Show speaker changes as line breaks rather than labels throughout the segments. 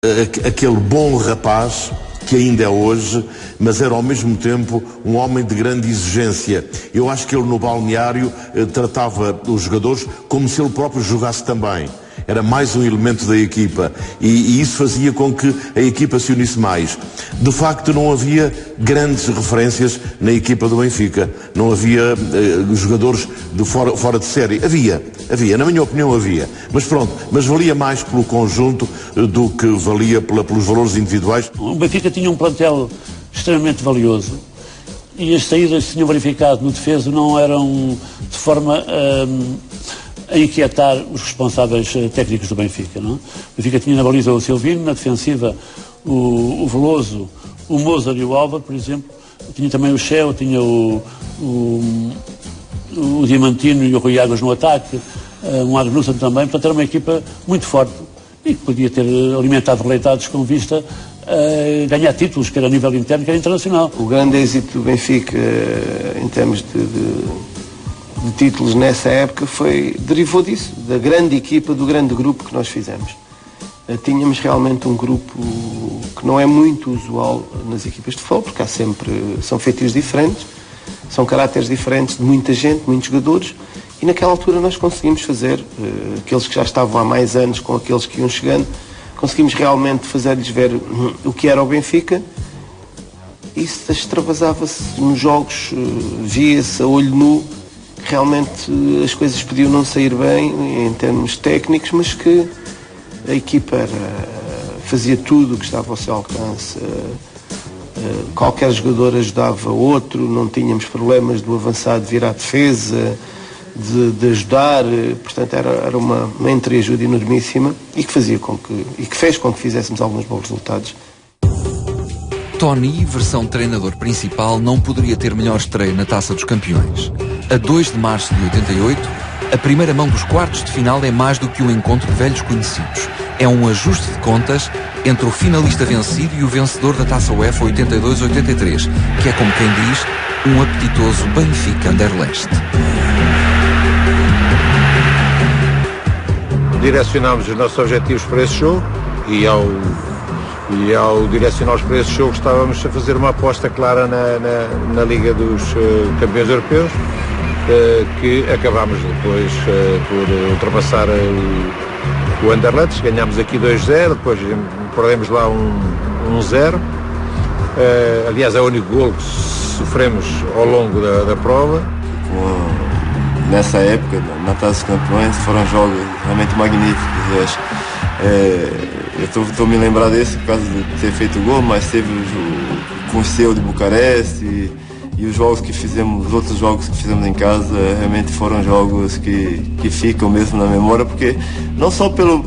Aquele bom rapaz que ainda é hoje, mas era ao mesmo tempo um homem de grande exigência. Eu acho que ele no balneário tratava os jogadores como se ele próprio jogasse também. Era mais um elemento da equipa e isso fazia com que a equipa se unisse mais. De facto, não havia grandes referências na equipa do Benfica. Não havia jogadores de fora de série. Havia, na minha opinião havia. Mas pronto, mas valia mais pelo conjunto do que valia pelos valores individuais.
O Benfica tinha um plantel extremamente valioso e as saídas que se tinham verificado no defesa não eram de forma a inquietar os responsáveis técnicos do Benfica. Não? O Benfica tinha na baliza o Silvino, na defensiva o Veloso, o Mozart e o Alba, por exemplo. Tinha também o Cheo, tinha o Diamantino e o Rui Águas no ataque, um Agnussen também. Portanto, era uma equipa muito forte e que podia ter alimentado releitados com vista a ganhar títulos, quer a nível interno, quer internacional.
O grande êxito do Benfica em termos de títulos nessa época derivou disso, da grande equipa, do grande grupo que nós fizemos. Tínhamos realmente um grupo que não é muito usual nas equipas de futebol, porque são feitios diferentes, são caráteres diferentes de muita gente, muitos jogadores, e naquela altura nós conseguimos fazer, aqueles que já estavam há mais anos com aqueles que iam chegando, conseguimos realmente fazer-lhes ver o que era o Benfica. Isso extravasava-se nos jogos, via-se a olho nu, que realmente as coisas podiam não sair bem em termos técnicos, mas que a equipa fazia tudo o que estava ao seu alcance. Qualquer jogador ajudava outro, não tínhamos problemas do avançado vir à defesa, de ajudar, portanto era uma entreajuda enormíssima e que fez com que fizéssemos alguns bons resultados.
Tony, versão treinador principal, não poderia ter melhor estreia na Taça dos Campeões. A 2 de março de 88, a primeira mão dos quartos de final é mais do que um encontro de velhos conhecidos. É um ajuste de contas entre o finalista vencido e o vencedor da Taça UEFA 82-83, que é, como quem diz, um apetitoso Benfica Anderlecht.
Direcionámos os nossos objetivos para esse jogo e ao direcioná-los para esse jogo estávamos a fazer uma aposta clara na Liga dos Campeões Europeus, que acabámos depois por ultrapassar o Anderlecht. Ganhámos aqui 2-0, depois perdemos lá 1-0. Aliás, é o único golo que sofremos ao longo da prova.
Nessa época, na Taça dos Campeões, foram jogos realmente magníficos. Eu estou me lembrar desse por causa de ter feito o gol, mas teve o Conselho de Bucareste e os jogos que fizemos, os outros jogos que fizemos em casa, realmente foram jogos que ficam mesmo na memória, porque não só por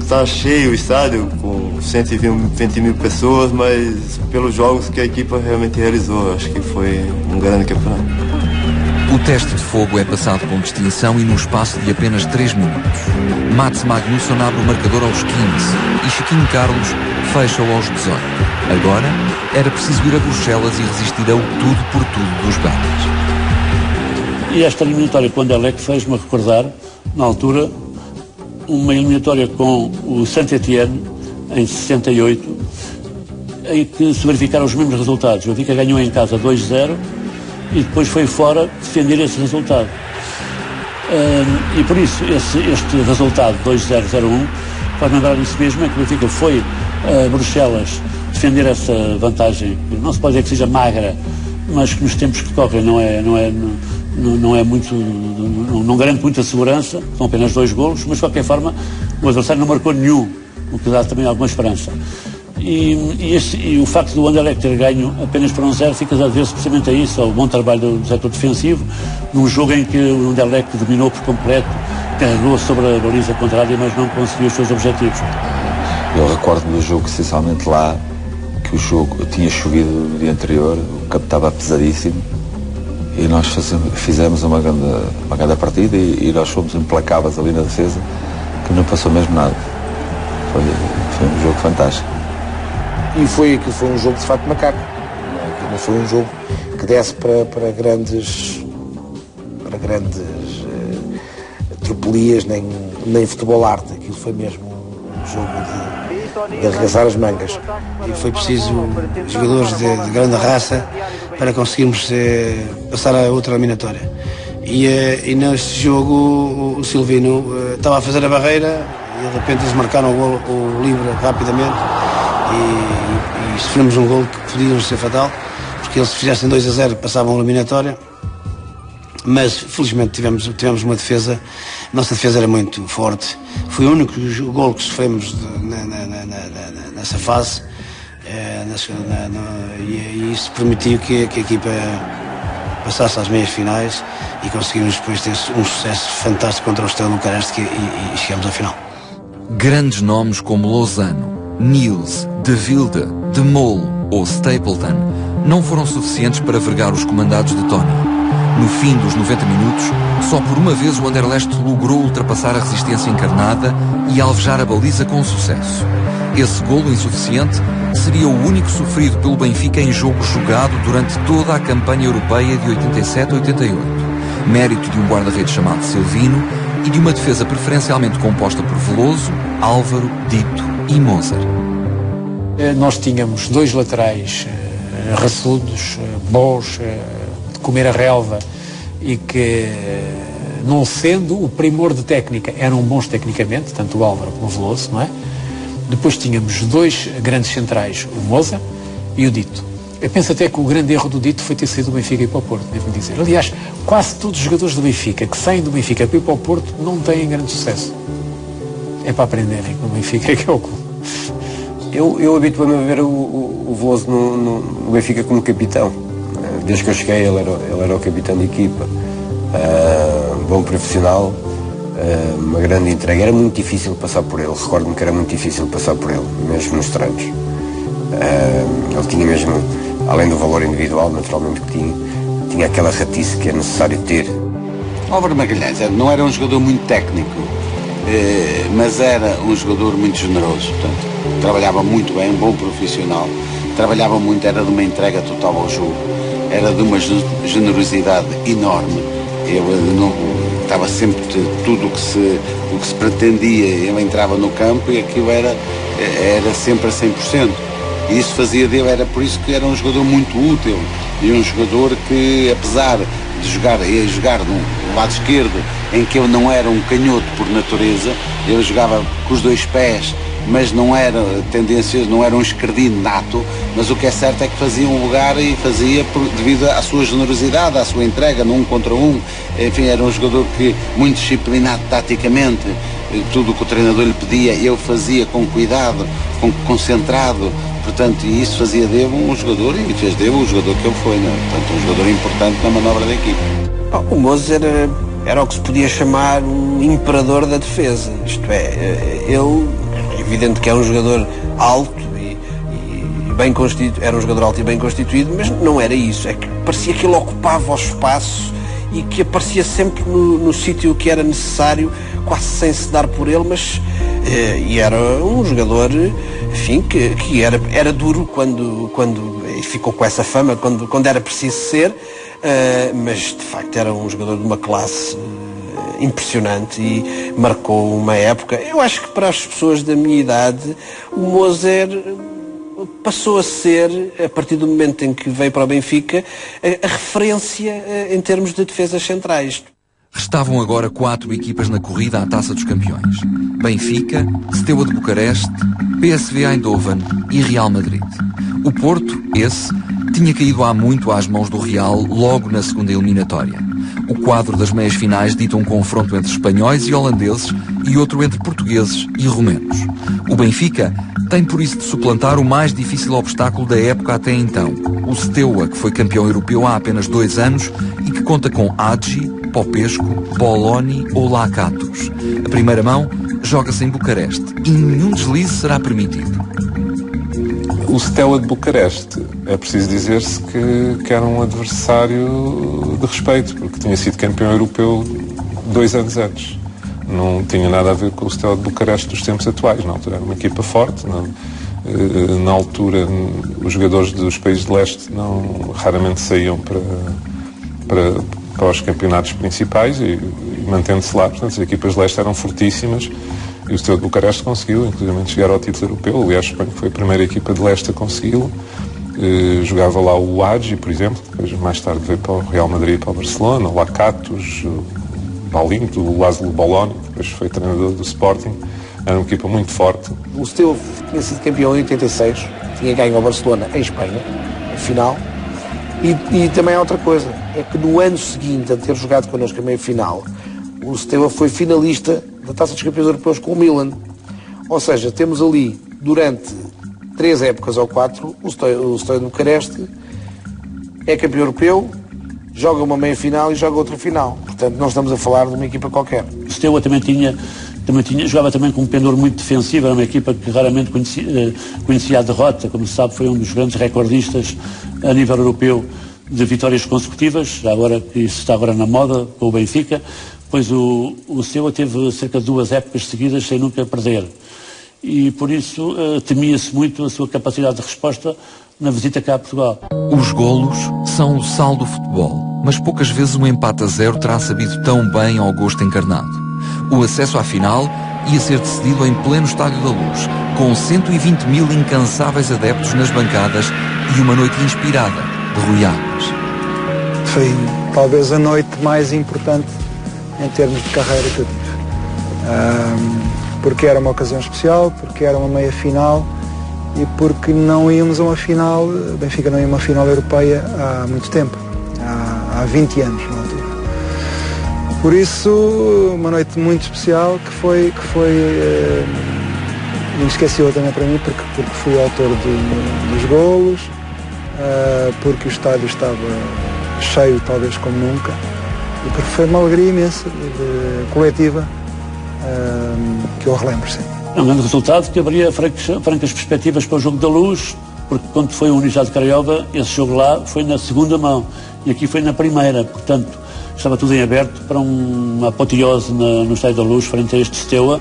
estar cheio o estádio com 120 mil pessoas, mas pelos jogos que a equipa realmente realizou. Acho que foi um grande campeonato.
O teste de fogo é passado com distinção e num espaço de apenas 3 minutos. Mats Magnusson abre o marcador aos 15 e Chiquinho Carlos fecha-o aos 18. Agora era preciso ir a Bruxelas e resistir ao tudo por tudo dos belgas.
E esta eliminatória com o Anderlecht fez-me recordar, na altura, uma eliminatória com o Saint-Étienne, em 68, em que se verificaram os mesmos resultados. O Benfica ganhou em casa 2-0 e depois foi fora defender esse resultado. E por isso, este resultado 2-0-0-1 faz lembrar isso mesmo, é que o Benfica foi a Bruxelas defender essa vantagem, que não se pode dizer que seja magra, mas que nos tempos que correm não é muito, não garante muita segurança, são apenas 2 golos, mas de qualquer forma o adversário não marcou nenhum, o que dá também alguma esperança. E o facto do Anderlecht ter ganho apenas por 1-0 fica a ver-se precisamente a isso, ao bom trabalho do setor defensivo, num jogo em que o Anderlecht dominou por completo, carregou sobre a baliza contrária, mas não conseguiu os seus objetivos.
Eu recordo-me do jogo, essencialmente lá, que o jogo tinha chovido no dia anterior, o campo estava pesadíssimo e nós fizemos uma grande partida e nós fomos implacáveis ali na defesa, que não passou mesmo nada. Foi um jogo fantástico.
E foi um jogo de facto macaco. Não foi um jogo que desse para grandes tropelias, nem futebol arte. Aquilo foi mesmo um jogo de arregaçar as mangas.
E foi preciso jogadores de grande raça para conseguirmos passar a outra eliminatória. E neste jogo o Silvino estava a fazer a barreira e de repente eles marcaram o livre rapidamente e sofremos um gol que podia ser fatal, porque eles se fizessem 2-0 passavam a eliminatória. Mas felizmente tivemos uma defesa, a nossa defesa era muito forte. Foi o único gol que sofremos nessa fase, e isso permitiu que a equipa passasse às meias finais e conseguimos depois ter um sucesso fantástico contra o Steaua de Bucareste e chegamos à final.
Grandes nomes como Lozano, Niels, De Wilde, De Mol ou Stapleton não foram suficientes para vergar os comandados de Tony. No fim dos 90 minutos, só por uma vez o Anderlecht logrou ultrapassar a resistência encarnada e alvejar a baliza com sucesso. Esse golo insuficiente seria o único sofrido pelo Benfica em jogo jogado durante toda a campanha europeia de 87-88. Mérito de um guarda-redes chamado Silvino e de uma defesa preferencialmente composta por Veloso, Álvaro, Dito e Moser.
Nós tínhamos dois laterais raçudos, bons, de comer a relva e que, não sendo o primor de técnica, eram bons tecnicamente, tanto o Álvaro como o Veloso, não é? Depois tínhamos dois grandes centrais, o Moser e o Dito. Eu penso até que o grande erro do Dito foi ter saído do Benfica e ir para o Porto, devo-me dizer. Aliás, quase todos os jogadores do Benfica que saem do Benfica para ir para o Porto não têm grande sucesso. É para aprenderem no Benfica, que é o clube.
Eu habituei-me a ver o Veloso no Benfica como capitão. Desde que eu cheguei ele era o capitão de equipa. Bom profissional, uma grande entrega. Era muito difícil passar por ele. Recordo-me que era muito difícil passar por ele, mesmo nos treinos. Ele tinha mesmo, além do valor individual, naturalmente que tinha aquela ratice que é necessário ter.
Álvaro Magalhães não era um jogador muito técnico, mas era um jogador muito generoso. Portanto, trabalhava muito bem, um bom profissional, trabalhava muito, era de uma entrega total ao jogo, era de uma generosidade enorme. Ele não, estava sempre tudo o que se pretendia, ele entrava no campo e aquilo era sempre a 100%. E isso fazia dele, era por isso que era um jogador muito útil e um jogador que, apesar de jogar no lado esquerdo, em que ele não era um canhoto por natureza, ele jogava com os dois pés, mas não era tendencioso, não era um esquerdino nato, mas o que é certo é que fazia um lugar e fazia devido à sua generosidade, à sua entrega no 1 contra 1. Enfim, era um jogador que muito disciplinado taticamente, tudo o que o treinador lhe pedia ele fazia com cuidado, concentrado. Portanto, e isso fazia dele um jogador e fez dele o jogador que ele foi, né? Portanto, um jogador importante na manobra da equipe.
O Moser era o que se podia chamar um imperador da defesa. Isto é, ele, é evidente que é um jogador alto e bem constituído, era um jogador alto e bem constituído, mas não era isso. É que parecia que ele ocupava o espaço e que aparecia sempre no sítio que era necessário, quase sem se dar por ele, mas e era um jogador, enfim, que era duro quando ficou com essa fama, quando era preciso ser, mas de facto era um jogador de uma classe impressionante e marcou uma época. Eu acho que para as pessoas da minha idade o Moser passou a ser, a partir do momento em que veio para o Benfica, a referência em termos de defesas centrais.
Restavam agora 4 equipas na corrida à Taça dos Campeões: Benfica, Steaua de Bucareste, PSV Eindhoven e Real Madrid. O Porto, esse, tinha caído há muito às mãos do Real logo na segunda eliminatória. O quadro das meias finais dita um confronto entre espanhóis e holandeses e outro entre portugueses e romenos. O Benfica tem por isso de suplantar o mais difícil obstáculo da época até então: o Steaua, que foi campeão europeu há apenas 2 anos e que conta com Hagi, Popescu, Boloni ou Lakatos. A primeira mão joga-se em Bucareste e nenhum deslize será permitido.
O Steaua de Bucareste, é preciso dizer-se que era um adversário de respeito, porque tinha sido campeão europeu 2 anos antes. Não tinha nada a ver com o Steaua de Bucareste dos tempos atuais. Na altura era uma equipa forte. Na altura, os jogadores dos países de leste raramente saíam para os campeonatos principais e mantendo-se lá. Portanto, as equipas de leste eram fortíssimas E o Steaua de Bucareste conseguiu, inclusive, chegar ao título europeu. Aliás, Espanha foi a primeira equipa de leste a consegui-lo. Jogava lá o Hagi, por exemplo, depois mais tarde veio para o Real Madrid e para o Barcelona, o Lakatos, o Balinto, o Laszlo Bologna, depois foi treinador do Sporting. Era uma equipa muito forte.
O Steaua tinha sido campeão em 86, tinha ganho ao Barcelona em Espanha, no final. E também há outra coisa, é que no ano seguinte a ter jogado connosco a meia-final, o Steaua foi finalista da Taça dos Campeões Europeus com o Milan. Ou seja, temos ali, durante 3 épocas ou 4, o Steaua de Bucareste é campeão europeu, joga uma meia-final e joga outra final. Portanto, não estamos a falar de uma equipa qualquer.
O Steaua também jogava também com um pendor muito defensivo, era uma equipa que raramente conhecia a derrota. Como se sabe, foi um dos grandes recordistas a nível europeu de vitórias consecutivas, agora que isso está agora na moda, com o Benfica, pois o Steaua teve cerca de 2 épocas seguidas sem nunca perder. E por isso temia-se muito a sua capacidade de resposta na visita cá a Portugal.
Os golos são o sal do futebol, mas poucas vezes um empate a 0 terá sabido tão bem ao gosto encarnado. O acesso à final ia ser decidido em pleno Estádio da Luz, com 120 mil incansáveis adeptos nas bancadas e uma noite inspirada de Rui Águas.
Foi talvez a noite mais importante em termos de carreira que eu tive. Porque era uma ocasião especial, porque era uma meia-final e porque não íamos a uma final, Benfica não ia a uma final europeia há muito tempo, há 20 anos na altura. Por isso, uma noite muito especial que foi inesquecível também para mim, porque fui autor dos golos, porque o estádio estava cheio talvez como nunca, e porque foi uma alegria imensa, coletiva, que eu relembro sempre.
É um grande resultado que abria francas perspectivas para o jogo da Luz, porque quando foi a Universidade de Craiova, esse jogo lá foi na segunda mão e aqui foi na primeira, portanto estava tudo em aberto para uma apoteose no Estádio da Luz frente a este Steaua,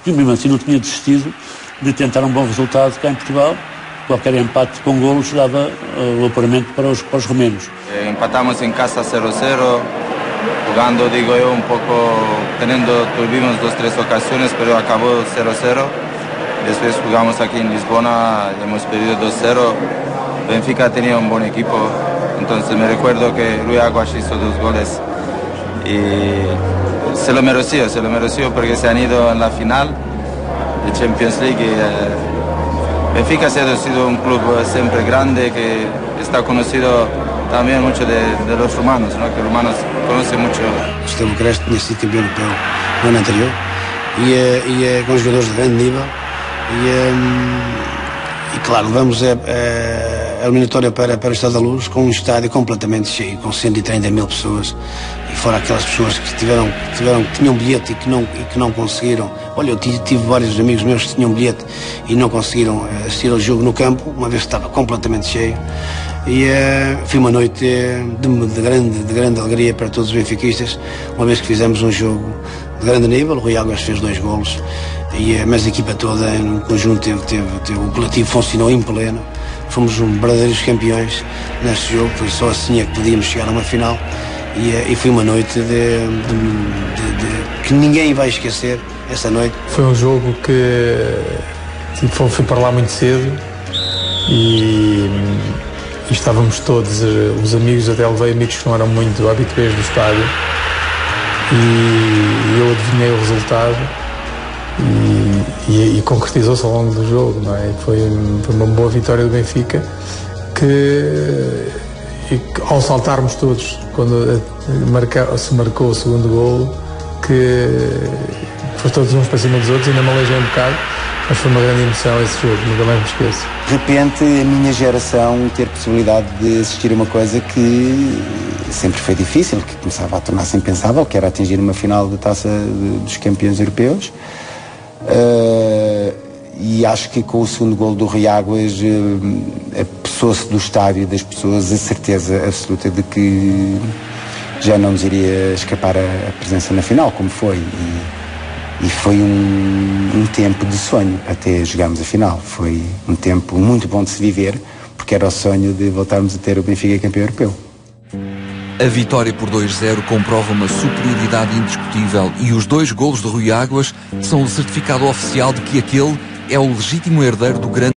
que mesmo assim não tinha desistido de tentar um bom resultado cá em Portugal. Qualquer empate com golos dava o apuramento para os romenos.
Empatamos em casa 0-0. Jugando, digo yo, un poco, tuvimos 2 o 3 ocasiones, pero acabó 0-0. Después jugamos aquí en Lisbona, hemos perdido 2-0. Benfica tenía un buen equipo, entonces me recuerdo que Rui Águas hizo 2 goles y se lo mereció porque se han ido en la final de Champions League. Benfica ha sido un club siempre grande que está conocido também muito de los romanos, ¿no? Que os romanos conhecem muito.
O Steaua de Bucareste tinha sido campeão europeu no ano anterior e com jogadores de grande nível e claro, levamos a eliminatória para o Estádio da Luz com um estádio completamente cheio, com 130 mil pessoas, e fora aquelas pessoas que tinham bilhete e que não conseguiram. Olha, eu tive vários amigos meus que tinham bilhete e não conseguiram assistir ao jogo no campo, uma vez que estava completamente cheio. E foi uma noite de grande alegria para todos os benfiquistas, uma vez que fizemos um jogo de grande nível. O Rui Águas fez 2 golos, mas a equipa toda no conjunto o coletivo funcionou em pleno. Fomos verdadeiros campeões neste jogo, foi só assim é que podíamos chegar a uma final, e foi uma noite que ninguém vai esquecer. Essa noite
foi um jogo que fui para lá muito cedo e estávamos todos, os amigos, até levei amigos que não eram muito habituais do estádio, e eu adivinhei o resultado e concretizou-se ao longo do jogo, não é? Foi uma boa vitória do Benfica que ao saltarmos todos quando se marcou o segundo golo, que foi todos uns para cima dos outros, ainda me aleijei um bocado, mas foi uma grande emoção esse jogo, nunca mais me esqueço.
De repente, a minha geração ter possibilidade de assistir a uma coisa que sempre foi difícil, que começava a tornar-se impensável, que era atingir uma final da Taça dos Campeões Europeus. E acho que com o segundo golo do Rui Águas, apossou-se do estádio, das pessoas, a certeza absoluta de que já não nos iria escapar a presença na final, como foi. E foi um tempo de sonho até jogarmos a final. Foi um tempo muito bom de se viver, porque era o sonho de voltarmos a ter o Benfica campeão europeu.
A vitória por 2-0 comprova uma superioridade indiscutível e os 2 golos de Rui Águas são o certificado oficial de que aquele é o legítimo herdeiro do grande